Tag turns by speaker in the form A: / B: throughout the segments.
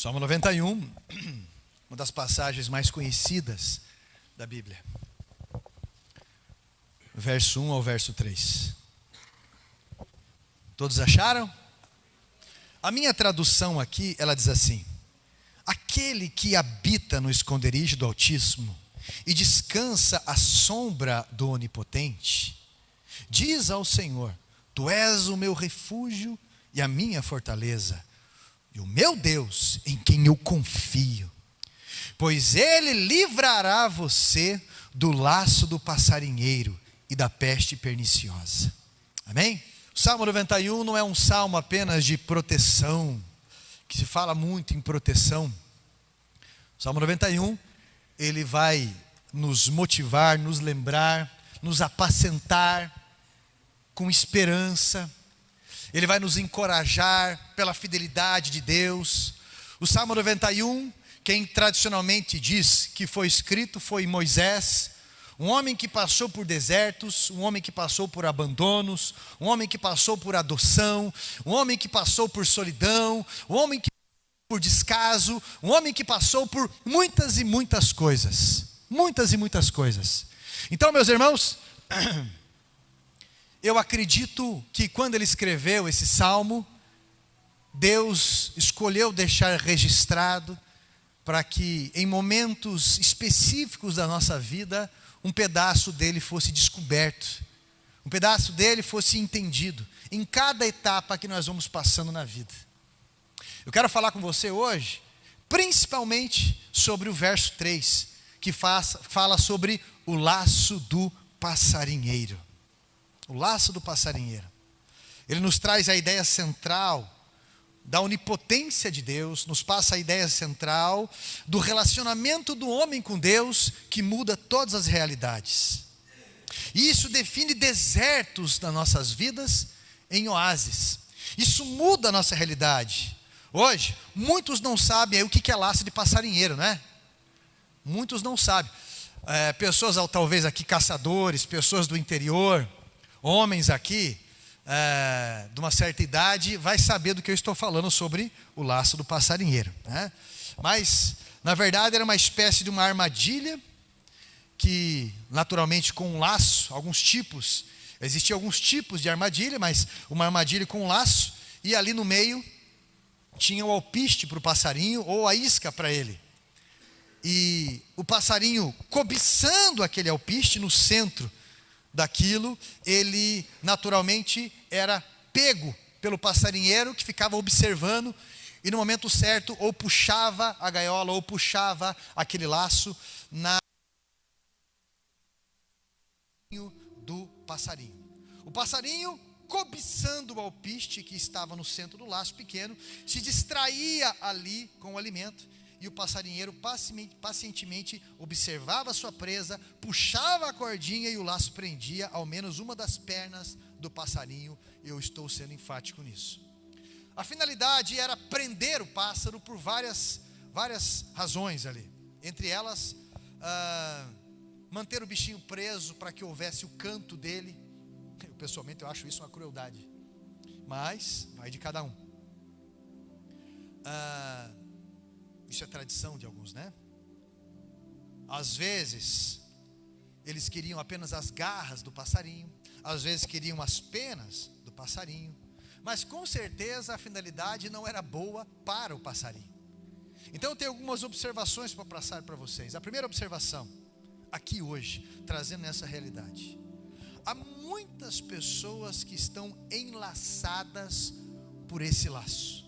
A: Salmo 91, uma das passagens mais conhecidas da Bíblia. Verso 1 ao verso 3. Todos acharam? A minha tradução aqui, ela diz assim: aquele que habita no esconderijo do Altíssimo e descansa à sombra do Onipotente, diz ao Senhor: Tu és o meu refúgio e a minha fortaleza, e o meu Deus em quem eu confio. Pois Ele livrará você do laço do passarinheiro e da peste perniciosa. Amém? O Salmo 91 não é um salmo apenas de proteção, que se fala muito em proteção. O Salmo 91, ele vai nos motivar, nos lembrar, nos apacentar com esperança. Ele vai nos encorajar pela fidelidade de Deus. O Salmo 91, quem tradicionalmente diz que foi escrito foi Moisés, um homem que passou por desertos, um homem que passou por abandonos, um homem que passou por adoção, um homem que passou por solidão, um homem que passou por descaso, um homem que passou por muitas e muitas coisas. Muitas e muitas coisas. Então, meus irmãos, eu acredito que quando ele escreveu esse salmo, Deus escolheu deixar registrado para que em momentos específicos da nossa vida, um pedaço dele fosse descoberto, um pedaço dele fosse entendido, em cada etapa que nós vamos passando na vida. Eu quero falar com você hoje, principalmente sobre o verso 3, que fala sobre o laço do passarinheiro. O laço do passarinheiro. Ele nos traz a ideia central da onipotência de Deus, nos passa a ideia central do relacionamento do homem com Deus, que muda todas as realidades. E isso define desertos das nossas vidas em oásis. Isso muda a nossa realidade. Hoje, muitos não sabem o que é laço de passarinheiro, não é? Muitos não sabem. Pessoas talvez aqui caçadores, pessoas do interior, homens aqui, de uma certa idade, vai saber do que eu estou falando sobre o laço do passarinheiro, né? Mas, na verdade, era uma espécie de uma armadilha, que naturalmente com um laço, existiam alguns tipos de armadilha, mas uma armadilha com um laço, e ali no meio tinha o alpiste para o passarinho, ou a isca para ele. E o passarinho, cobiçando aquele alpiste no centro daquilo, ele naturalmente era pego pelo passarinheiro, que ficava observando, e no momento certo ou puxava a gaiola ou puxava aquele laço na do passarinho. O passarinho, cobiçando o alpiste que estava no centro do laço pequeno, se distraía ali com o alimento. E o passarinheiro pacientemente observava a sua presa, puxava a cordinha e o laço prendia ao menos uma das pernas do passarinho. Eu estou sendo enfático nisso. A finalidade era prender o pássaro por várias razões ali. Entre elas, manter o bichinho preso para que houvesse o canto dele. Pessoalmente eu acho isso uma crueldade, mas vai de cada um. Isso é tradição de alguns, né? Às vezes, eles queriam apenas as garras do passarinho, às vezes queriam as penas do passarinho, mas com certeza a finalidade não era boa para o passarinho. Então eu tenho algumas observações para passar para vocês. A primeira observação, aqui hoje, trazendo essa realidade. Há muitas pessoas que estão enlaçadas por esse laço.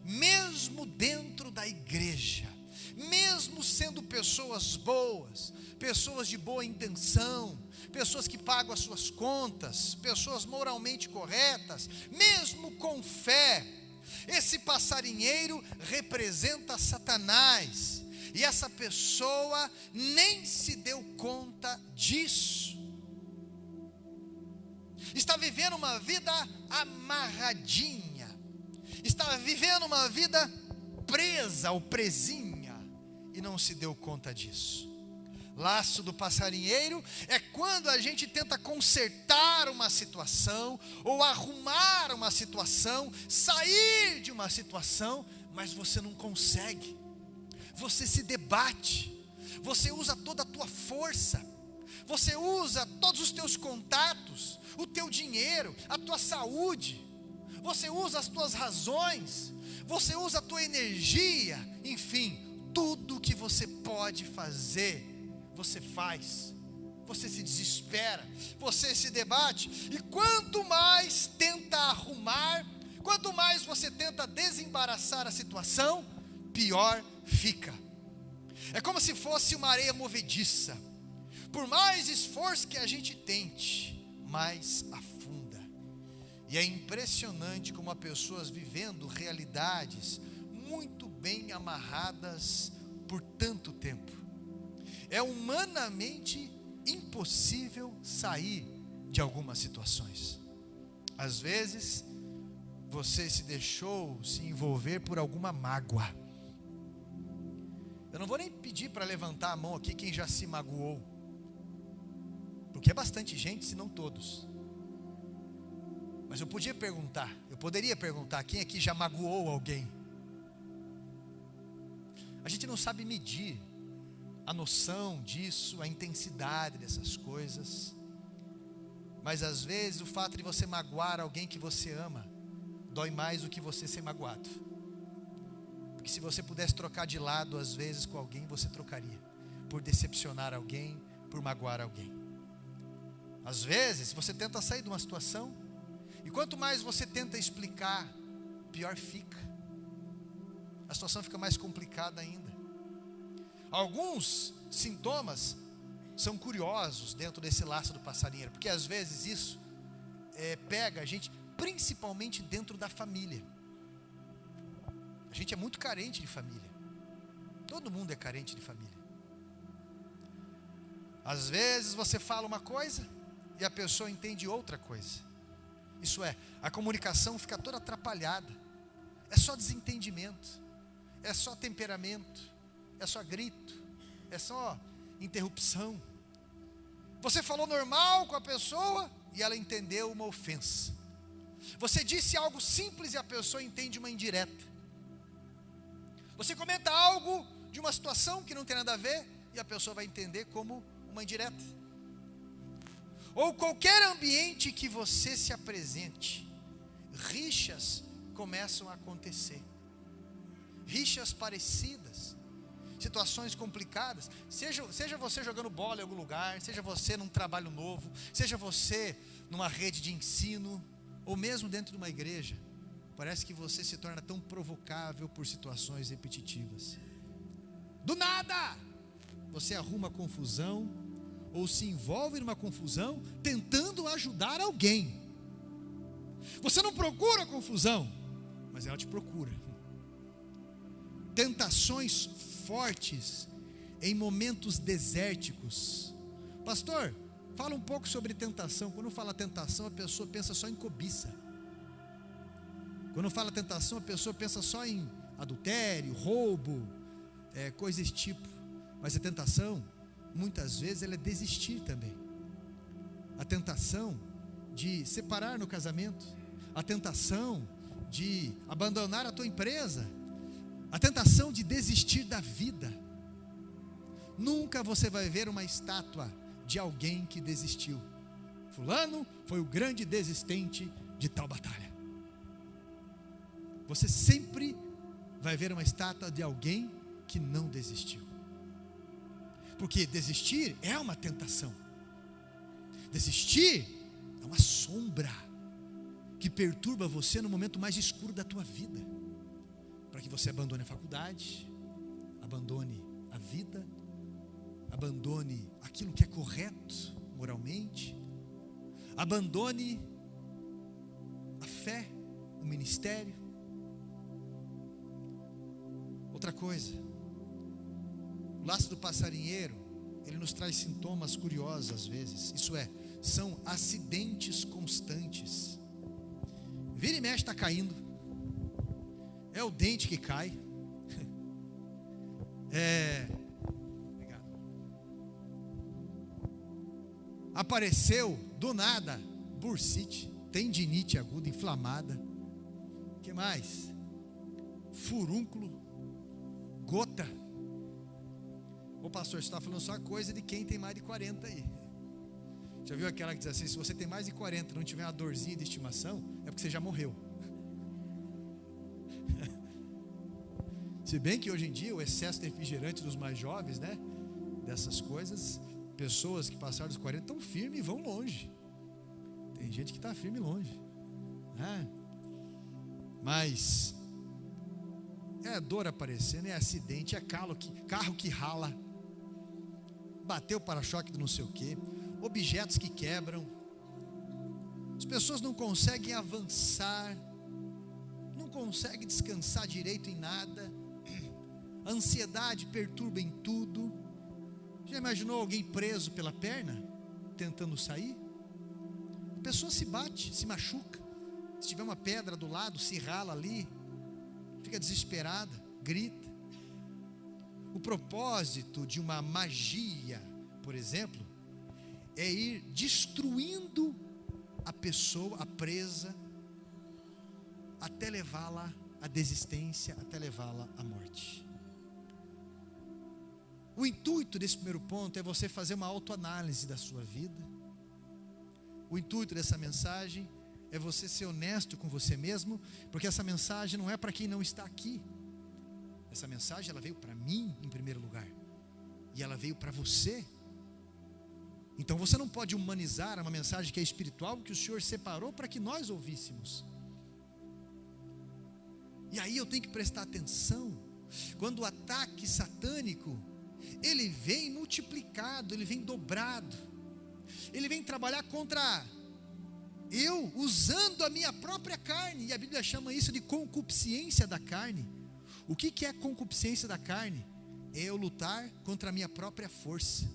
A: Mesmo dentro da igreja, mesmo sendo pessoas boas, pessoas de boa intenção, pessoas que pagam as suas contas, pessoas moralmente corretas, mesmo com fé, esse passarinheiro representa Satanás, e essa pessoa nem se deu conta disso. Está vivendo uma vida amarradinha, está vivendo uma vida presa ou presinha e não se deu conta disso. Laço do passarinheiro é quando a gente tenta consertar uma situação ou arrumar uma situação, sair de uma situação, mas você não consegue. Você se debate, você usa toda a tua força, você usa todos os teus contatos, o teu dinheiro, a tua saúde, você usa as tuas razões, você usa a tua energia, enfim, tudo que você pode fazer, você faz. Você se desespera, você se debate, e quanto mais tenta arrumar, quanto mais você tenta desembaraçar a situação, pior fica. É como se fosse uma areia movediça. Por mais esforço que a gente tente, mais afunda. E é impressionante como há pessoas vivendo realidades muito bem amarradas por tanto tempo. É humanamente impossível sair de algumas situações. Às vezes, você se deixou se envolver por alguma mágoa. Eu não vou nem pedir para levantar a mão aqui quem já se magoou, porque é bastante gente, se não todos. Mas eu poderia perguntar, quem aqui já magoou alguém? A gente não sabe medir a noção disso, a intensidade dessas coisas. Mas às vezes o fato de você magoar alguém que você ama, dói mais do que você ser magoado. Porque se você pudesse trocar de lado às vezes com alguém, você trocaria. Por decepcionar alguém, por magoar alguém. Às vezes você tenta sair de uma situação, e quanto mais você tenta explicar, pior fica. A situação fica mais complicada ainda. Alguns sintomas são curiosos dentro desse laço do passarinheiro, porque às vezes isso pega a gente, principalmente dentro da família. A gente é muito carente de família. Todo mundo é carente de família. Às vezes você fala uma coisa e a pessoa entende outra coisa. Isso é, a comunicação fica toda atrapalhada. É só desentendimento, é só temperamento, é só grito, é só interrupção. Você falou normal com a pessoa e ela entendeu uma ofensa. Você disse algo simples e a pessoa entende uma indireta. Você comenta algo de uma situação que não tem nada a ver e a pessoa vai entender como uma indireta. Ou qualquer ambiente que você se apresente, rixas começam a acontecer. Rixas parecidas, situações complicadas, seja você jogando bola em algum lugar, seja você num trabalho novo, seja você numa rede de ensino, ou mesmo dentro de uma igreja, parece que você se torna tão provocável por situações repetitivas. Do nada, você arruma confusão, ou se envolve numa confusão, tentando ajudar alguém. Você não procura confusão, mas ela te procura. Tentações fortes em momentos desérticos. Pastor, fala um pouco sobre tentação. Quando fala tentação, a pessoa pensa só em cobiça. Quando fala tentação, a pessoa pensa só em adultério, roubo, coisas desse tipo. Mas a tentação, muitas vezes, ela é desistir também. A tentação de separar no casamento, a tentação de abandonar a tua empresa, a tentação de desistir da vida. Nunca você vai ver uma estátua de alguém que desistiu. Fulano foi o grande desistente de tal batalha. Você sempre vai ver uma estátua de alguém que não desistiu. Porque desistir é uma tentação. Desistir é uma sombra que perturba você no momento mais escuro da tua vida, para que você abandone a faculdade, abandone a vida, abandone aquilo que é correto moralmente, abandone a fé, o ministério. Outra coisa, o laço do passarinheiro, ele nos traz sintomas curiosos às vezes. Isso é, são acidentes constantes. Vira e mexe está caindo. É o dente que cai. Obrigado. Apareceu do nada bursite, tendinite aguda, inflamada. O que mais? furúnculo, gota. Ô pastor, você está falando só coisa de quem tem mais de 40 aí. Já viu aquela que diz assim, se você tem mais de 40 e não tiver uma dorzinha de estimação, é porque você já morreu. Se bem que hoje em dia o excesso de refrigerante dos mais jovens, né, dessas coisas, pessoas que passaram dos 40 estão firmes e vão longe. Tem gente que está firme e longe, né? Mas é dor aparecendo, é acidente, é carro que rala, bateu o para-choque do não sei o que, objetos que quebram, as pessoas não conseguem avançar, não conseguem descansar direito em nada, a ansiedade perturba em tudo. Já imaginou alguém preso pela perna, tentando sair? A pessoa se bate, se machuca, se tiver uma pedra do lado, se rala ali, fica desesperada, grita. O propósito de uma magia, por exemplo, é ir destruindo a pessoa, a presa, até levá-la à desistência, até levá-la à morte. O intuito desse primeiro ponto é você fazer uma autoanálise da sua vida. O intuito dessa mensagem é você ser honesto com você mesmo, porque essa mensagem não é para quem não está aqui. Essa mensagem ela veio para mim em primeiro lugar, e ela veio para você. Então você não pode humanizar uma mensagem que é espiritual, que o Senhor separou para que nós ouvíssemos. E aí eu tenho que prestar atenção, quando o ataque satânico, ele vem multiplicado, ele vem dobrado, ele vem trabalhar contra eu, usando a minha própria carne, e a Bíblia chama isso de concupiscência da carne. O que é concupiscência da carne? É eu lutar contra a minha própria força,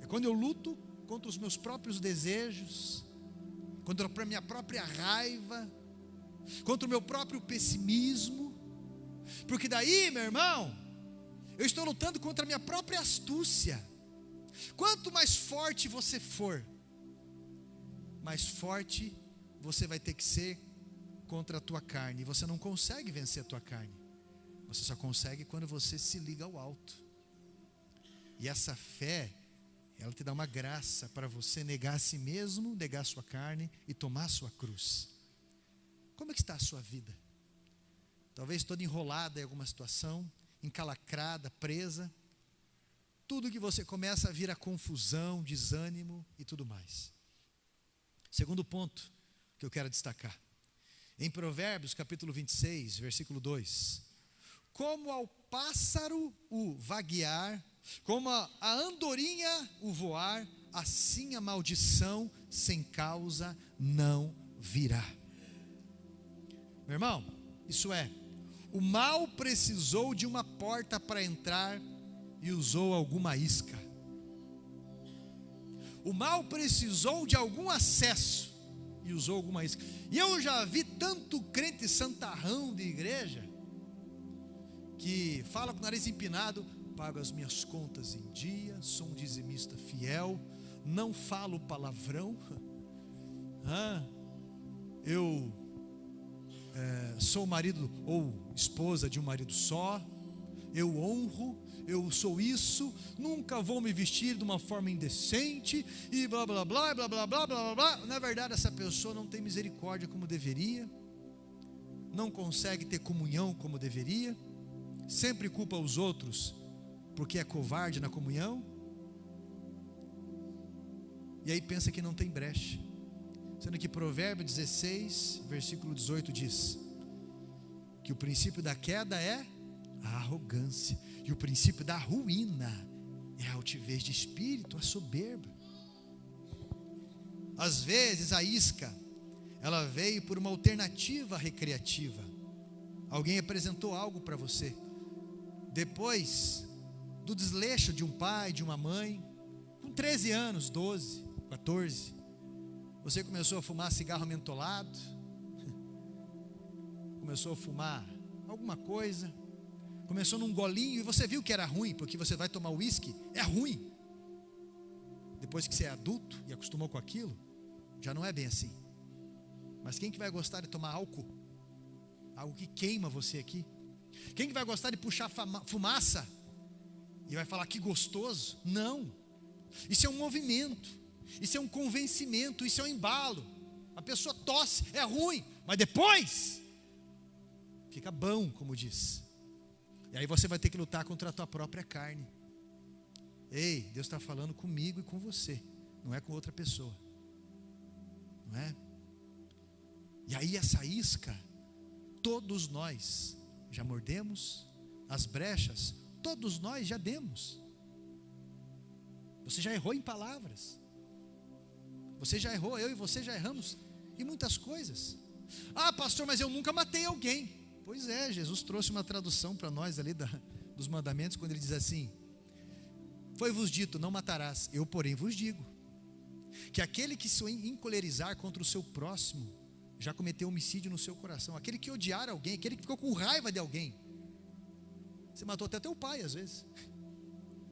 A: é quando eu luto contra os meus próprios desejos, contra a minha própria raiva, contra o meu próprio pessimismo, porque daí, meu irmão, eu estou lutando contra a minha própria astúcia. Quanto mais forte você for, mais forte você vai ter que ser contra a tua carne. E você não consegue vencer a tua carne, você só consegue quando você se liga ao alto. E essa fé, ela te dá uma graça para você negar a si mesmo, negar a sua carne e tomar a sua cruz. Como é que está a sua vida? Talvez toda enrolada em alguma situação, encalacrada, presa. Tudo que você começa a vir a confusão, desânimo e tudo mais. Segundo ponto que eu quero destacar, em Provérbios capítulo 26, versículo 2: como ao pássaro o vaguear, como a andorinha o voar, assim a maldição sem causa não virá. Meu irmão, isso é, o mal precisou de uma porta para entrar e usou alguma isca. O mal precisou de algum acesso e usou alguma isca. E eu já vi tanto crente santarrão de igreja que fala com o nariz empinado: pago as minhas contas em dia, sou um dizimista fiel, não falo palavrão, eu sou marido ou esposa de um marido só, eu honro, eu sou isso, nunca vou me vestir de uma forma indecente, e blá blá blá, blá blá blá, blá blá. Na verdade, essa pessoa não tem misericórdia como deveria, não consegue ter comunhão como deveria, sempre culpa os outros porque é covarde na comunhão, e aí pensa que não tem brecha, sendo que Provérbios 16, versículo 18 diz que o princípio da queda é a arrogância, e o princípio da ruína é a altivez de espírito, a soberba. Às vezes a isca, ela veio por uma alternativa recreativa. Alguém apresentou algo para você, depois do desleixo de um pai, de uma mãe, com 13 anos, 12, 14, você começou a fumar cigarro mentolado, começou a fumar alguma coisa, começou num golinho e você viu que era ruim, porque você vai tomar uísque, é ruim. Depois que você é adulto e acostumou com aquilo, já não é bem assim. Mas quem que vai gostar de tomar álcool? algo que queima você aqui. Quem que vai gostar de puxar fumaça e vai falar que gostoso? Não. Isso é um movimento, isso é um convencimento, isso é um embalo. A pessoa tosse, é ruim, mas depois fica bom, como diz. E aí você vai ter que lutar contra a tua própria carne. Ei, Deus está falando comigo e com você, não é com outra pessoa, não é? E aí essa isca, todos nós já mordemos, as brechas, todos nós já demos. Você já errou em palavras, você já errou, eu e você já erramos em muitas coisas. Ah, pastor, mas eu nunca matei alguém. Pois é, Jesus trouxe uma tradução para nós ali dos mandamentos, quando ele diz assim: foi-vos dito, não matarás, eu porém vos digo, que aquele que se encolerizar contra o seu próximo, já cometeu homicídio no seu coração. Aquele que odiar alguém, aquele que ficou com raiva de alguém, você matou até teu pai às vezes.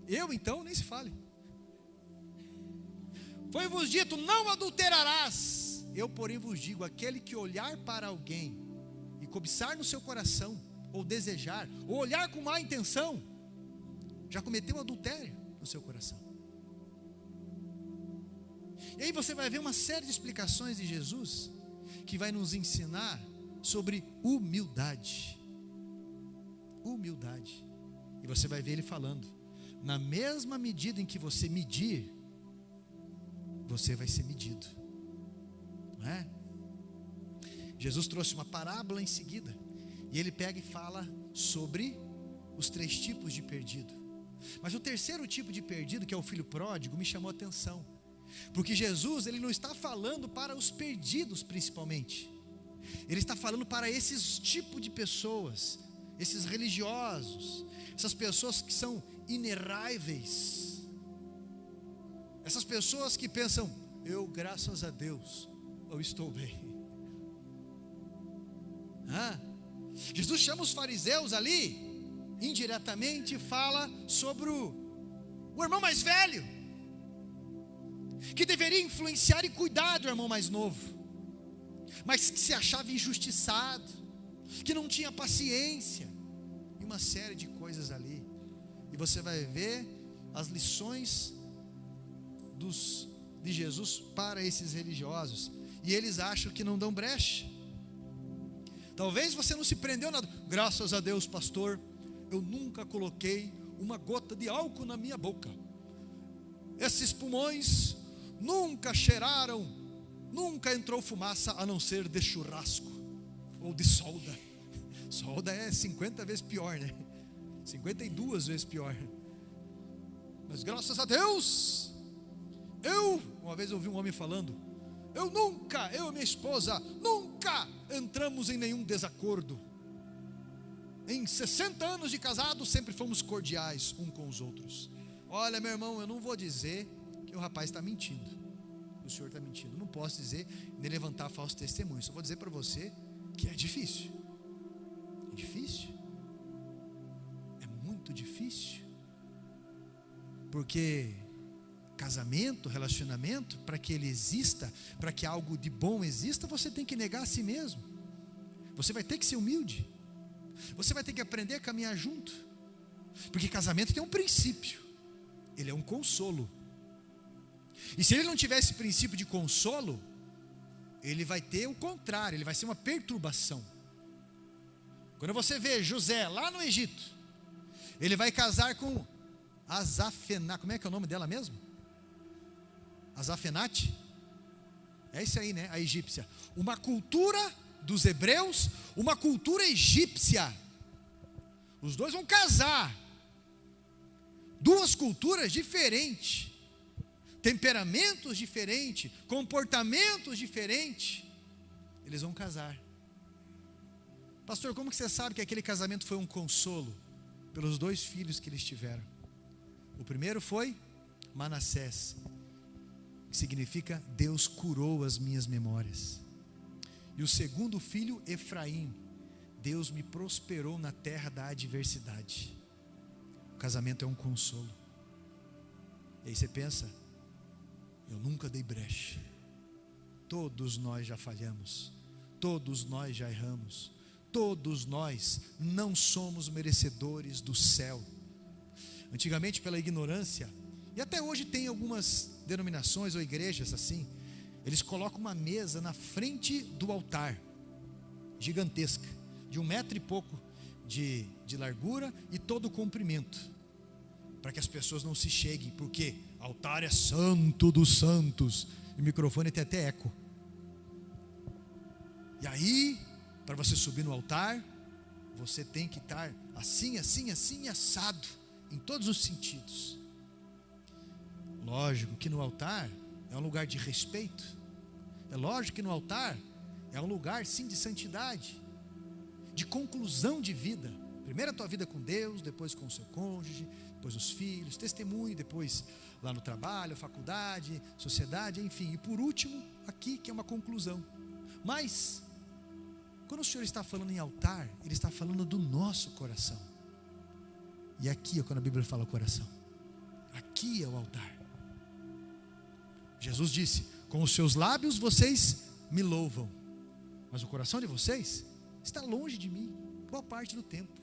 A: Eu então, nem se fale. Foi-vos dito, não adulterarás, eu porém vos digo, aquele que olhar para alguém e cobiçar no seu coração, ou desejar, ou olhar com má intenção, já cometeu adultério no seu coração. E aí você vai ver uma série de explicações de Jesus, que vai nos ensinar sobre humildade. Humildade. E você vai ver ele falando, na mesma medida em que você medir, você vai ser medido, não é? Jesus trouxe uma parábola em seguida, e ele pega e fala sobre os 3 tipos de perdido. Mas o terceiro tipo de perdido, que é o filho pródigo, me chamou a atenção, porque Jesus, ele não está falando para os perdidos principalmente, ele está falando para esses tipos de pessoas, esses religiosos, essas pessoas que são inerráveis, essas pessoas que pensam, eu graças a Deus, eu estou bem. Jesus chama os fariseus ali, indiretamente fala sobre o irmão mais velho, que deveria influenciar e cuidar do irmão mais novo, mas que se achava injustiçado, que não tinha paciência, e uma série de coisas ali. E você vai ver as lições de Jesus para esses religiosos, e eles acham que não dão brecha. Talvez você não se prendeu nada. Graças a Deus, pastor, eu nunca coloquei uma gota de álcool na minha boca. Esses pulmões nunca cheiraram, nunca entrou fumaça, a não ser de churrasco ou de solda. Solda é 50 vezes pior, né? 52 vezes pior. Mas graças a Deus, uma vez ouvi um homem falando, eu e minha esposa, nunca entramos em nenhum desacordo. Em 60 anos de casado, sempre fomos cordiais um com os outros. Olha, meu irmão, eu não vou dizer que o rapaz está mentindo, o senhor está mentindo. Não posso dizer, nem levantar falso testemunho. Só vou dizer para você que é difícil. É difícil. É muito difícil. Porque casamento, relacionamento, para que ele exista, para que algo de bom exista, você tem que negar a si mesmo. Você vai ter que ser humilde. Você vai ter que aprender a caminhar junto. Porque casamento tem um princípio. Ele é um consolo. E se ele não tiver esse princípio de consolo, ele vai ter o contrário, ele vai ser uma perturbação. Quando você vê José lá no Egito, ele vai casar com Azafenate. Como é que é o nome dela mesmo? Azafenate? É isso aí, né? A egípcia. Uma cultura dos hebreus, uma cultura egípcia. Os dois vão casar. Duas culturas diferentes, temperamentos diferentes, comportamentos diferentes. Eles vão casar. Pastor, como que você sabe que aquele casamento foi um consolo? Pelos 2 filhos que eles tiveram. O primeiro foi Manassés, que significa Deus curou as minhas memórias. E o segundo filho, Efraim, Deus me prosperou na terra da adversidade. O casamento é um consolo. E aí você pensa, eu nunca dei brecha. Todos nós já falhamos, todos nós já erramos, todos nós não somos merecedores do céu. Antigamente, pela ignorância, e até hoje tem algumas denominações ou igrejas assim, eles colocam uma mesa na frente do altar, gigantesca, de 1 metro e pouco de largura e todo o comprimento, para que as pessoas não se cheguem, porque altar é santo dos santos, e o microfone tem até eco. E aí, para você subir no altar, você tem que estar assim, assim, assim, assado, em todos os sentidos. Lógico que no altar é um lugar de respeito, é lógico que no altar é um lugar sim de santidade, de conclusão de vida. Primeiro a tua vida com Deus, depois com o seu cônjuge, depois os filhos, testemunho, depois lá no trabalho, faculdade, sociedade, enfim. E por último, aqui que é uma conclusão. Mas, quando o Senhor está falando em altar, Ele está falando do nosso coração. E aqui é quando a Bíblia fala coração. Aqui é o altar. Jesus disse: com os seus lábios vocês me louvam, mas o coração de vocês está longe de mim, boa parte do tempo.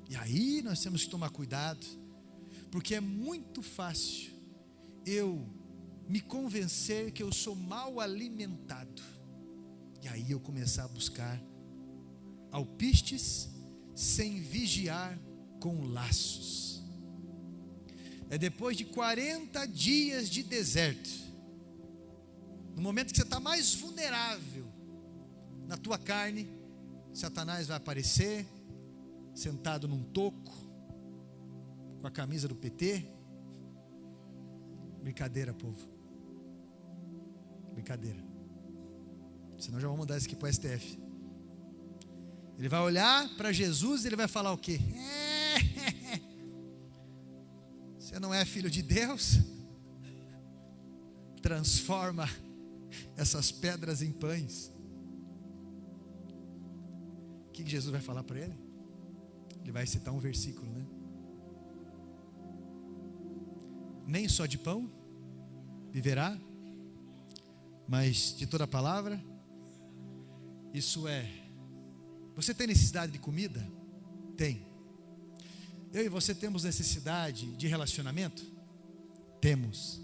A: E aí nós temos que tomar cuidado, porque é muito fácil eu me convencer que eu sou mal alimentado, e aí eu começar a buscar alpistes sem vigiar com laços. É depois de 40 dias de deserto, no momento que você está mais vulnerável na tua carne, Satanás vai aparecer sentado num toco, com a camisa do PT. Brincadeira, povo, brincadeira, senão já vou mandar isso aqui para o STF. Ele vai olhar para Jesus e ele vai falar o quê? Você não é filho de Deus? Transforma essas pedras em pães. O que Jesus vai falar para ele? Ele vai citar um versículo, né? Nem só de pão viverá, mas de toda a palavra. Isso é, você tem necessidade de comida? Tem. Eu e você temos necessidade de relacionamento? Temos.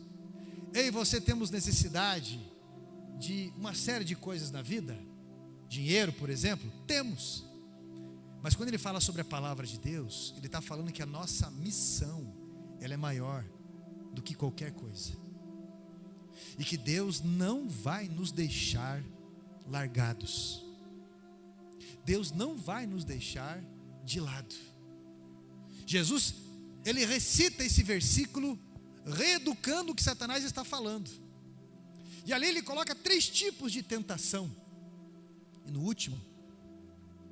A: Eu e você temos necessidade de uma série de coisas na vida? Dinheiro, por exemplo? Temos. Mas quando ele fala sobre a palavra de Deus, ele está falando que a nossa missão, ela é maior do que qualquer coisa, e que Deus não vai nos deixar largados. Deus não vai nos deixar de lado. Jesus, ele recita esse versículo reeducando o que Satanás está falando, e ali ele coloca 3 tipos de tentação, e no último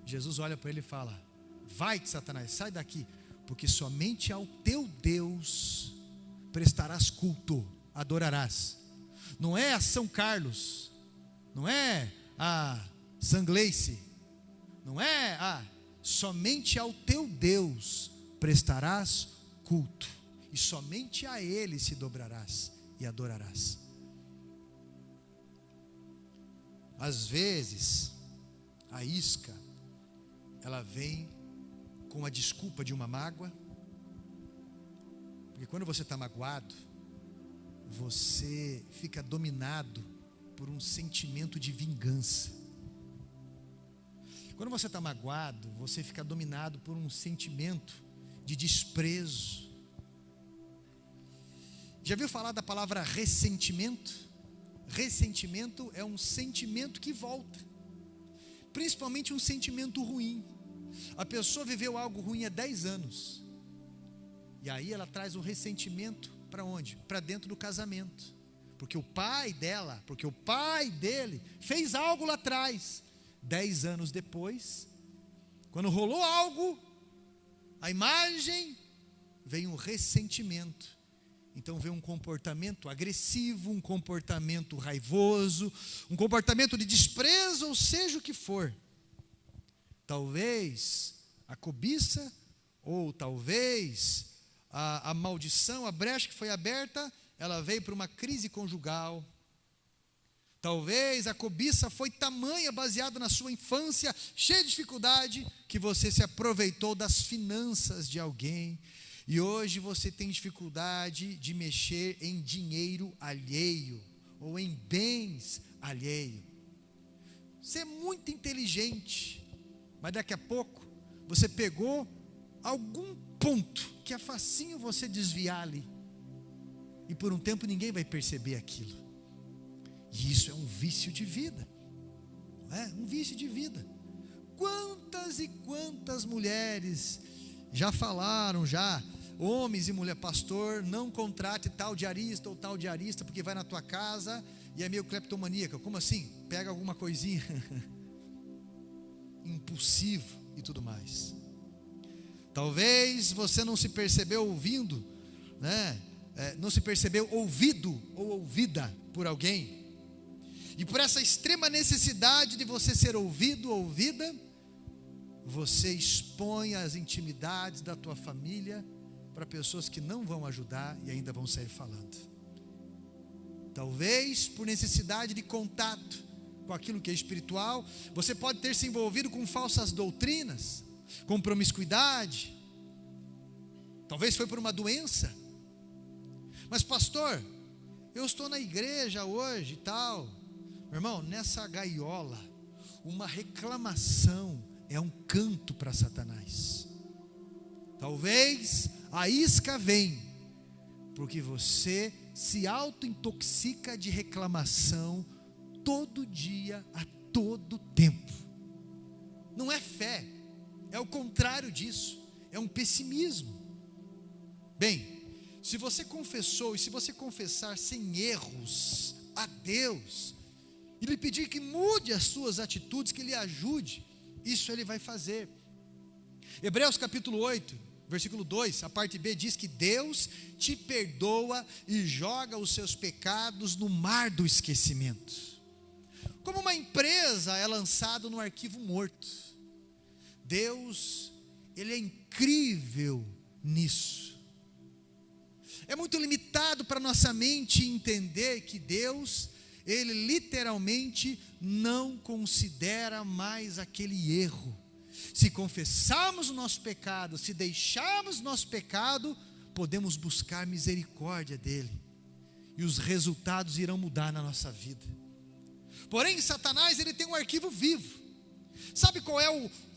A: Jesus olha para ele e fala: vai-te, Satanás, sai daqui, porque somente ao teu Deus prestarás culto, adorarás. Não é a São Carlos, não é a Sangleice, não é a, somente ao teu Deus prestarás culto, e somente a Ele se dobrarás e adorarás. Às vezes a isca, ela vem com a desculpa de uma mágoa, porque quando você está magoado, você fica dominado por um sentimento de vingança. Quando você está magoado, você fica dominado por um sentimento de desprezo. Já viu falar da palavra ressentimento? Ressentimento é um sentimento que volta, principalmente um sentimento ruim. A pessoa viveu algo ruim há 10 anos, e aí ela traz o ressentimento para onde? Para dentro do casamento, porque o pai dela, porque o pai dele fez algo lá atrás. 10 anos depois, quando rolou algo, a imagem, vem um ressentimento. Então vem um comportamento agressivo, um comportamento raivoso, um comportamento de desprezo, ou seja o que for. Talvez a cobiça, ou talvez a maldição, a brecha que foi aberta, ela veio para uma crise conjugal. Talvez a cobiça foi tamanha, baseada na sua infância, cheia de dificuldade, que você se aproveitou das finanças de alguém, e hoje você tem dificuldade de mexer em dinheiro alheio, ou em bens alheio. Você é muito inteligente, mas daqui a pouco, você pegou algum ponto, que é facinho você desviar ali, e por um tempo ninguém vai perceber aquilo. E isso é um vício de vida, não é? Um vício de vida. Quantas e quantas mulheres já falaram, homens e mulher, pastor, não contrate tal diarista ou tal diarista, porque vai na tua casa e é meio cleptomaníaca. Como assim? Pega alguma coisinha, impulsivo e tudo mais. Talvez você não se percebeu ouvindo, né? Não se percebeu ouvido ou ouvida por alguém. E por essa extrema necessidade de você ser ouvido ou ouvida, você expõe as intimidades da tua família para pessoas que não vão ajudar e ainda vão sair falando. Talvez por necessidade de contato com aquilo que é espiritual, você pode ter se envolvido com falsas doutrinas, com promiscuidade. Talvez foi por uma doença. Mas pastor, eu estou na igreja hoje e tal. Meu irmão, nessa gaiola, uma reclamação é um canto para Satanás. Talvez a isca vem porque você se auto-intoxica de reclamação todo dia, a todo tempo. Não é fé, é o contrário disso, é um pessimismo. Bem, se você confessou, e se você confessar sem erros a Deus, e lhe pedir que mude as suas atitudes, que lhe ajude, isso ele vai fazer. Hebreus capítulo 8, versículo 2, a parte B diz que Deus te perdoa e joga os seus pecados no mar do esquecimento. Como uma empresa é lançada no arquivo morto. Deus, ele é incrível nisso. É muito limitado para nossa mente entender que Deus, ele literalmente não considera mais aquele erro. Se confessarmos o nosso pecado, se deixarmos o nosso pecado, podemos buscar misericórdia dele, e os resultados irão mudar na nossa vida. Porém, Satanás, ele tem um arquivo vivo. Sabe qual é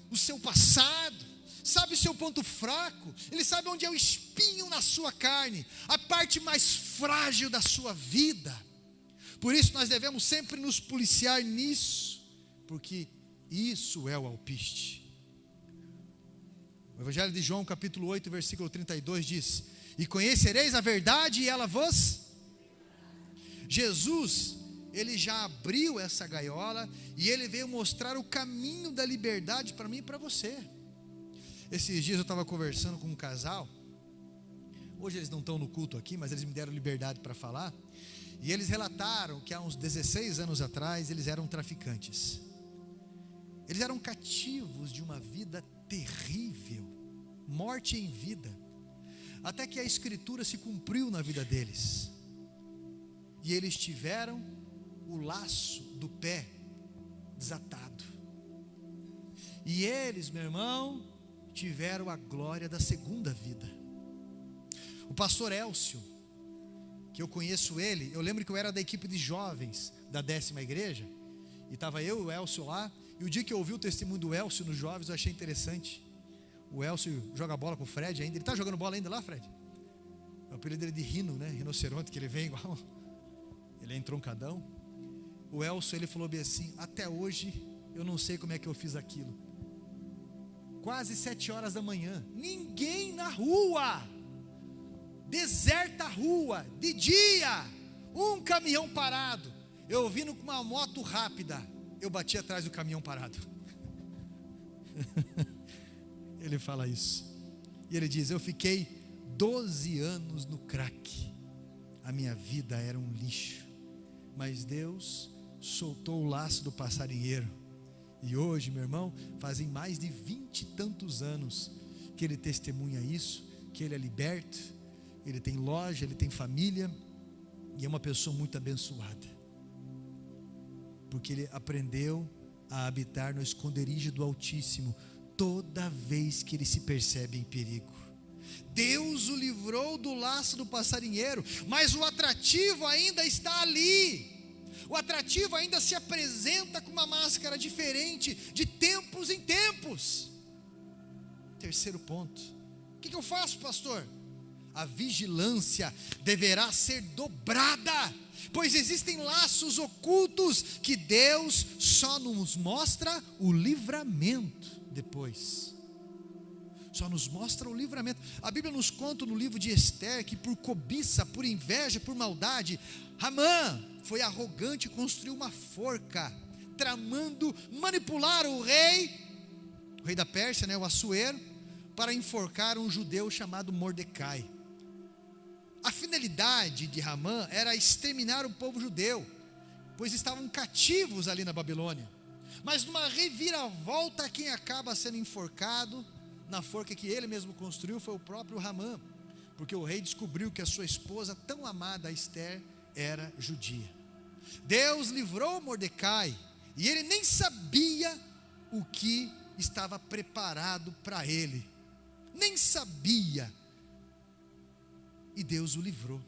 A: o seu passado? Sabe o seu ponto fraco? Ele sabe onde é o espinho na sua carne, a parte mais frágil da sua vida. Por isso nós devemos sempre nos policiar nisso, porque isso é o alpiste. O Evangelho de João capítulo 8, versículo 32 diz: e conhecereis a verdade e ela vos... Jesus, ele já abriu essa gaiola, e ele veio mostrar o caminho da liberdade para mim e para você. Esses dias eu estava conversando com um casal. Hoje eles não estão no culto aqui, mas eles me deram liberdade para falar. E eles relataram que há uns 16 anos atrás eles eram traficantes. Eles eram cativos de uma vida terrível, morte em vida, até que a escritura se cumpriu na vida deles, e eles tiveram o laço do pé desatado, e eles, meu irmão, tiveram a glória da segunda vida. O pastor Elcio, que eu conheço ele, eu lembro que eu era da equipe de jovens da 10ª igreja, e estava eu e o Elcio lá. E o dia que eu ouvi o testemunho do Elcio nos jovens, eu achei interessante. O Elcio joga bola com o Fred ainda. Ele está jogando bola ainda lá, Fred? O apelido dele de Rino, né? Rinoceronte, que ele vem igual. Ele é entroncadão. O Elcio, ele falou bem assim: até hoje eu não sei como é que eu fiz aquilo. Quase 7 horas da manhã, ninguém na rua, deserta a rua, de dia, um caminhão parado, eu vindo com uma moto rápida, eu bati atrás do caminhão parado. Ele fala isso. E ele diz: eu fiquei 12 anos no crack. A minha vida era um lixo. Mas Deus soltou o laço do passarinheiro. E hoje, meu irmão, fazem mais de 20 e tantos anos que ele testemunha isso, que ele é liberto, ele tem loja, ele tem família, e é uma pessoa muito abençoada. Porque ele aprendeu a habitar no esconderijo do Altíssimo toda vez que ele se percebe em perigo. Deus o livrou do laço do passarinheiro, mas o atrativo ainda está ali. O atrativo ainda se apresenta com uma máscara diferente, de tempos em tempos. Terceiro ponto: o que eu faço, pastor? A vigilância deverá ser dobrada, pois existem laços ocultos que Deus só nos mostra o livramento depois. Só nos mostra o livramento. A Bíblia nos conta no livro de Esther que por cobiça, por inveja, por maldade, Hamã foi arrogante e construiu uma forca, tramando manipular o rei da Pérsia, o Assuero, para enforcar um judeu chamado Mordecai. A finalidade de Hamã era exterminar o povo judeu, pois estavam cativos ali na Babilônia. Mas numa reviravolta, quem acaba sendo enforcado na forca que ele mesmo construiu foi o próprio Hamã, porque o rei descobriu que a sua esposa tão amada, Esther, era judia. Deus livrou Mordecai, e ele nem sabia o que estava preparado para ele, nem sabia, e Deus o livrou.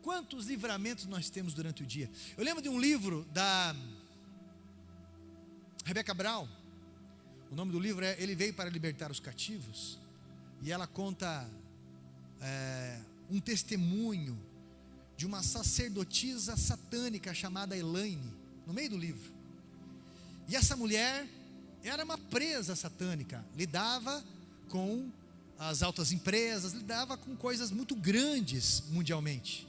A: Quantos livramentos nós temos durante o dia? Eu lembro de um livro da Rebecca Brown. O nome do livro é Ele Veio para Libertar os Cativos, e ela conta um testemunho de uma sacerdotisa satânica chamada Elaine, no meio do livro. E essa mulher era uma presa satânica, lidava com as altas empresas, lidava com coisas muito grandes mundialmente.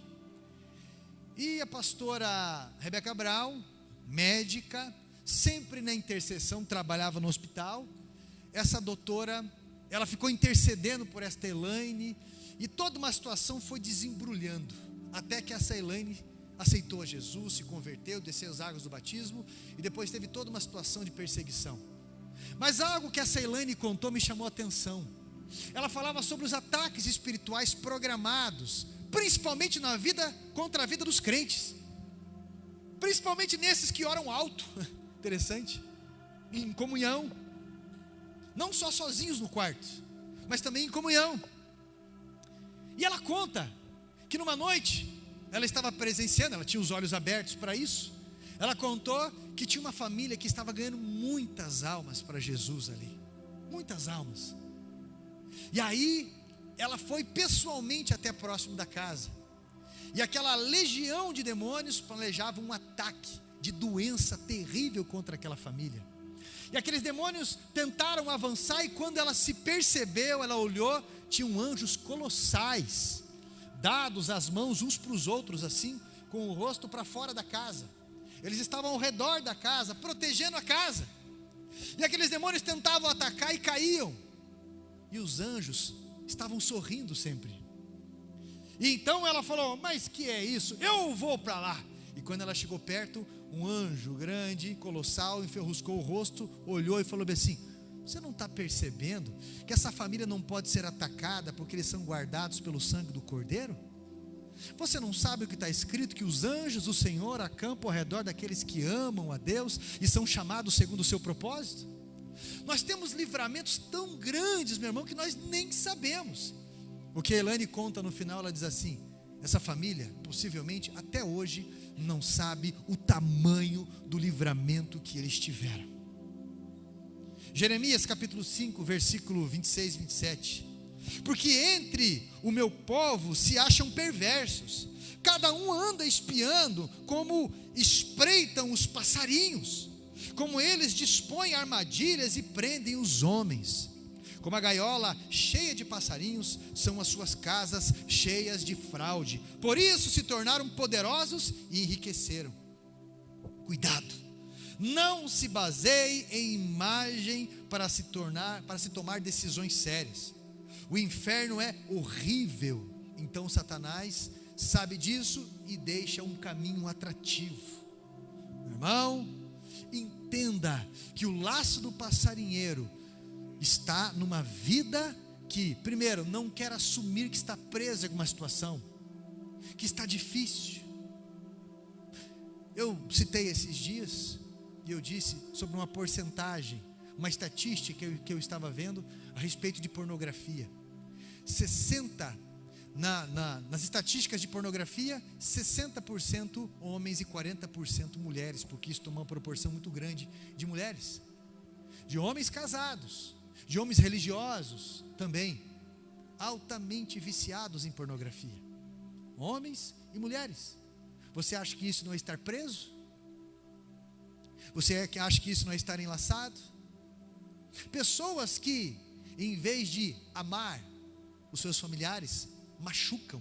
A: E a pastora Rebecca Brown, médica, sempre na intercessão, trabalhava no hospital. Essa doutora, ela ficou intercedendo por esta Elaine, e toda uma situação foi desembrulhando, até que essa Elaine aceitou a Jesus, se converteu, desceu as águas do batismo, e depois teve toda uma situação de perseguição. Mas algo que essa Elaine contou me chamou a atenção. Ela falava sobre os ataques espirituais programados, principalmente contra a vida dos crentes, principalmente nesses que oram alto, interessante, em comunhão, não só sozinhos no quarto, mas também em comunhão. E ela conta que numa noite, ela estava presenciando, ela tinha os olhos abertos para isso. Ela contou que tinha uma família que estava ganhando muitas almas para Jesus ali, muitas almas. E aí, ela foi pessoalmente até próximo da casa, e aquela legião de demônios planejava um ataque de doença terrível contra aquela família. E aqueles demônios tentaram avançar, e quando ela se percebeu, ela olhou, tinham anjos colossais, dados as mãos uns para os outros assim, com o rosto para fora da casa. Eles estavam ao redor da casa, protegendo a casa, e aqueles demônios tentavam atacar e caíam, e os anjos estavam sorrindo sempre. E então ela falou: mas que é isso? Eu vou para lá. E quando ela chegou perto, um anjo grande, colossal, enferruscou o rosto, olhou e falou assim: você não está percebendo que essa família não pode ser atacada porque eles são guardados pelo sangue do Cordeiro? Você não sabe o que está escrito, que os anjos do Senhor acampam ao redor daqueles que amam a Deus e são chamados segundo o seu propósito? Nós temos livramentos tão grandes, meu irmão, que nós nem sabemos. O que a Elaine conta no final, ela diz assim: essa família, possivelmente, até hoje, não sabe o tamanho do livramento que eles tiveram. Jeremias capítulo 5, versículo 26 e 27. Porque entre o meu povo se acham perversos, cada um anda espiando, como espreitam os passarinhos, como eles dispõem armadilhas e prendem os homens. Como a gaiola cheia de passarinhos, são as suas casas cheias de fraude. Por isso se tornaram poderosos e enriqueceram. Cuidado, não se baseie em imagem para se tomar decisões sérias. O inferno é horrível, então Satanás sabe disso e deixa um caminho atrativo. Meu irmão, entenda que o laço do passarinheiro está numa vida que, primeiro, não quer assumir que está preso em alguma situação, que está difícil. Eu citei esses dias, e eu disse sobre uma porcentagem, uma estatística que eu estava vendo a respeito de pornografia. 60%, nas estatísticas de pornografia, 60% homens e 40% mulheres, porque isso toma uma proporção muito grande de mulheres, de homens casados, de homens religiosos também, altamente viciados em pornografia, homens e mulheres. Você acha que isso não é estar preso? Você acha que isso não é estar enlaçado? Pessoas que, em vez de amar os seus familiares, machucam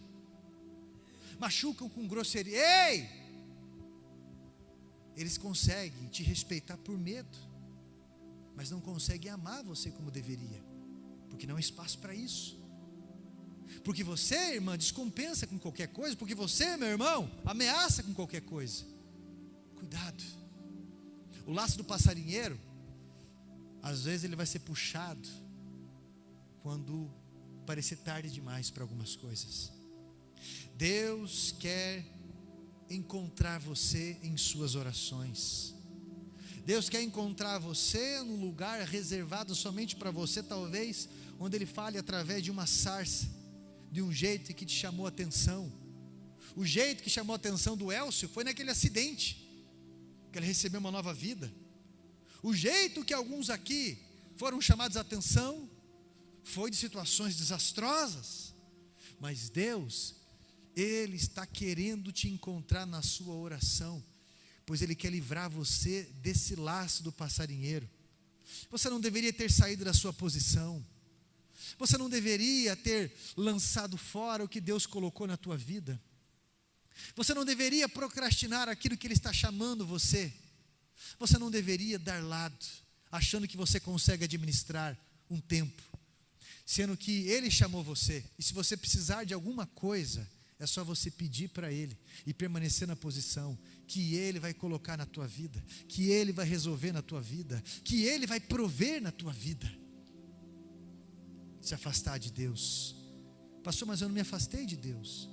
A: com grosseria. Ei! Eles conseguem te respeitar por medo, mas não conseguem amar você como deveria, porque não há espaço para isso. Porque você, irmã, descompensa com qualquer coisa, porque você, meu irmão, ameaça com qualquer coisa. Cuidado. O laço do passarinheiro, às vezes ele vai ser puxado quando parecer tarde demais para algumas coisas. Deus quer encontrar você em suas orações. Deus quer encontrar você num lugar reservado somente para você, talvez, onde Ele fale através de uma sarça, de um jeito que te chamou a atenção. O jeito que chamou a atenção do Elcio foi naquele acidente, que ele recebeu uma nova vida. O jeito que alguns aqui foram chamados a atenção foi de situações desastrosas, mas Deus, Ele está querendo te encontrar na sua oração, pois Ele quer livrar você desse laço do passarinheiro. Você não deveria ter saído da sua posição, você não deveria ter lançado fora o que Deus colocou na tua vida, você não deveria procrastinar aquilo que Ele está chamando você, você não deveria dar lado, achando que você consegue administrar um tempo, sendo que Ele chamou você. E se você precisar de alguma coisa, é só você pedir para Ele e permanecer na posição que Ele vai colocar na tua vida, que Ele vai resolver na tua vida, que Ele vai prover na tua vida. Se afastar de Deus. Pastor, mas eu não me afastei de Deus.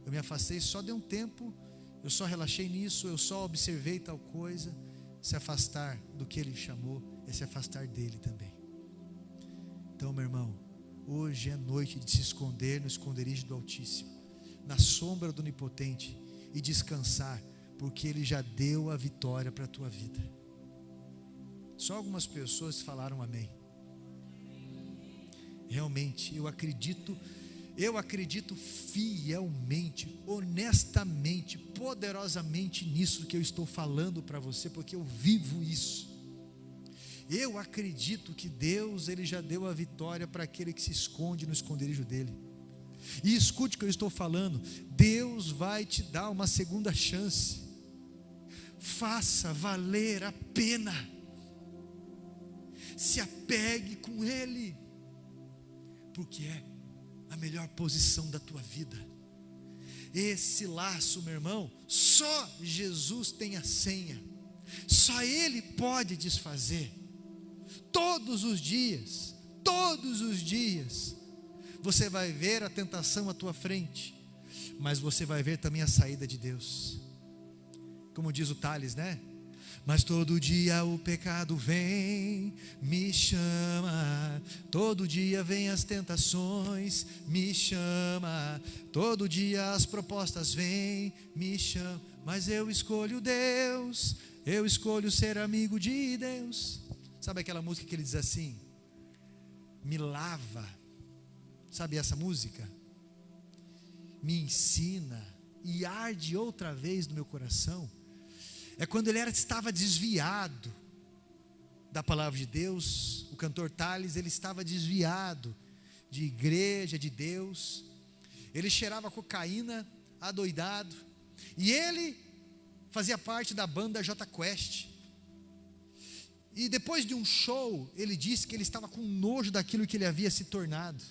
A: Eu me afastei só de um tempo, eu só relaxei nisso, eu só observei tal coisa. Se afastar do que Ele chamou é se afastar dEle também. Então, meu irmão, hoje é noite de se esconder no esconderijo do Altíssimo, na sombra do Onipotente, e descansar, porque Ele já deu a vitória para a tua vida. Só algumas pessoas falaram amém. Realmente, eu acredito fielmente, honestamente, poderosamente nisso que eu estou falando para você, porque eu vivo isso. Eu acredito que Deus, Ele já deu a vitória para aquele que se esconde no esconderijo dEle. E escute o que eu estou falando, Deus vai te dar uma segunda chance. Faça valer a pena. Se apegue com Ele, porque é a melhor posição da tua vida. Esse laço, meu irmão, só Jesus tem a senha, só Ele pode desfazer. Todos os dias, você vai ver a tentação à tua frente, mas você vai ver também a saída de Deus. Como diz o Tales, né? Mas todo dia o pecado vem, me chama, todo dia vem as tentações, me chama, todo dia as propostas vêm, me chama, mas eu escolho Deus, eu escolho ser amigo de Deus. Sabe aquela música que ele diz assim, me lava, sabe essa música? Me ensina e arde outra vez no meu coração. É quando ele estava desviado da palavra de Deus. O cantor Tales, ele estava desviado de igreja, de Deus. Ele cheirava cocaína, adoidado. E ele fazia parte da banda J Quest. E depois de um show, ele disse que ele estava com nojo daquilo que ele havia se tornado.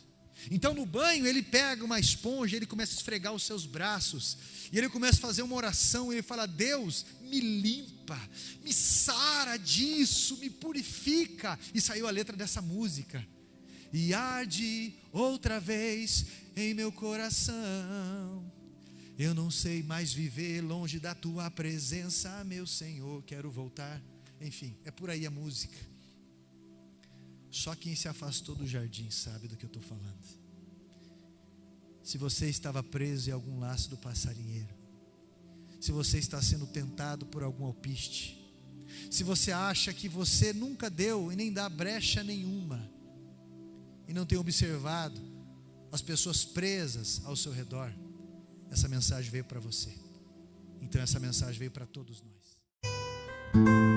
A: Então no banho ele pega uma esponja, ele começa a esfregar os seus braços, e ele começa a fazer uma oração, e ele fala, Deus, me limpa, me sara disso, me purifica, e saiu a letra dessa música, e arde outra vez em meu coração, Eu não sei mais viver longe da tua presença, meu Senhor, quero voltar. Enfim, é por aí a música. Só quem se afastou do jardim sabe do que eu estou falando. Se você estava preso em algum laço do passarinheiro, se você está sendo tentado por algum alpiste, se você acha que você nunca deu e nem dá brecha nenhuma, e não tem observado as pessoas presas ao seu redor, essa mensagem veio para você. Então essa mensagem veio para todos nós.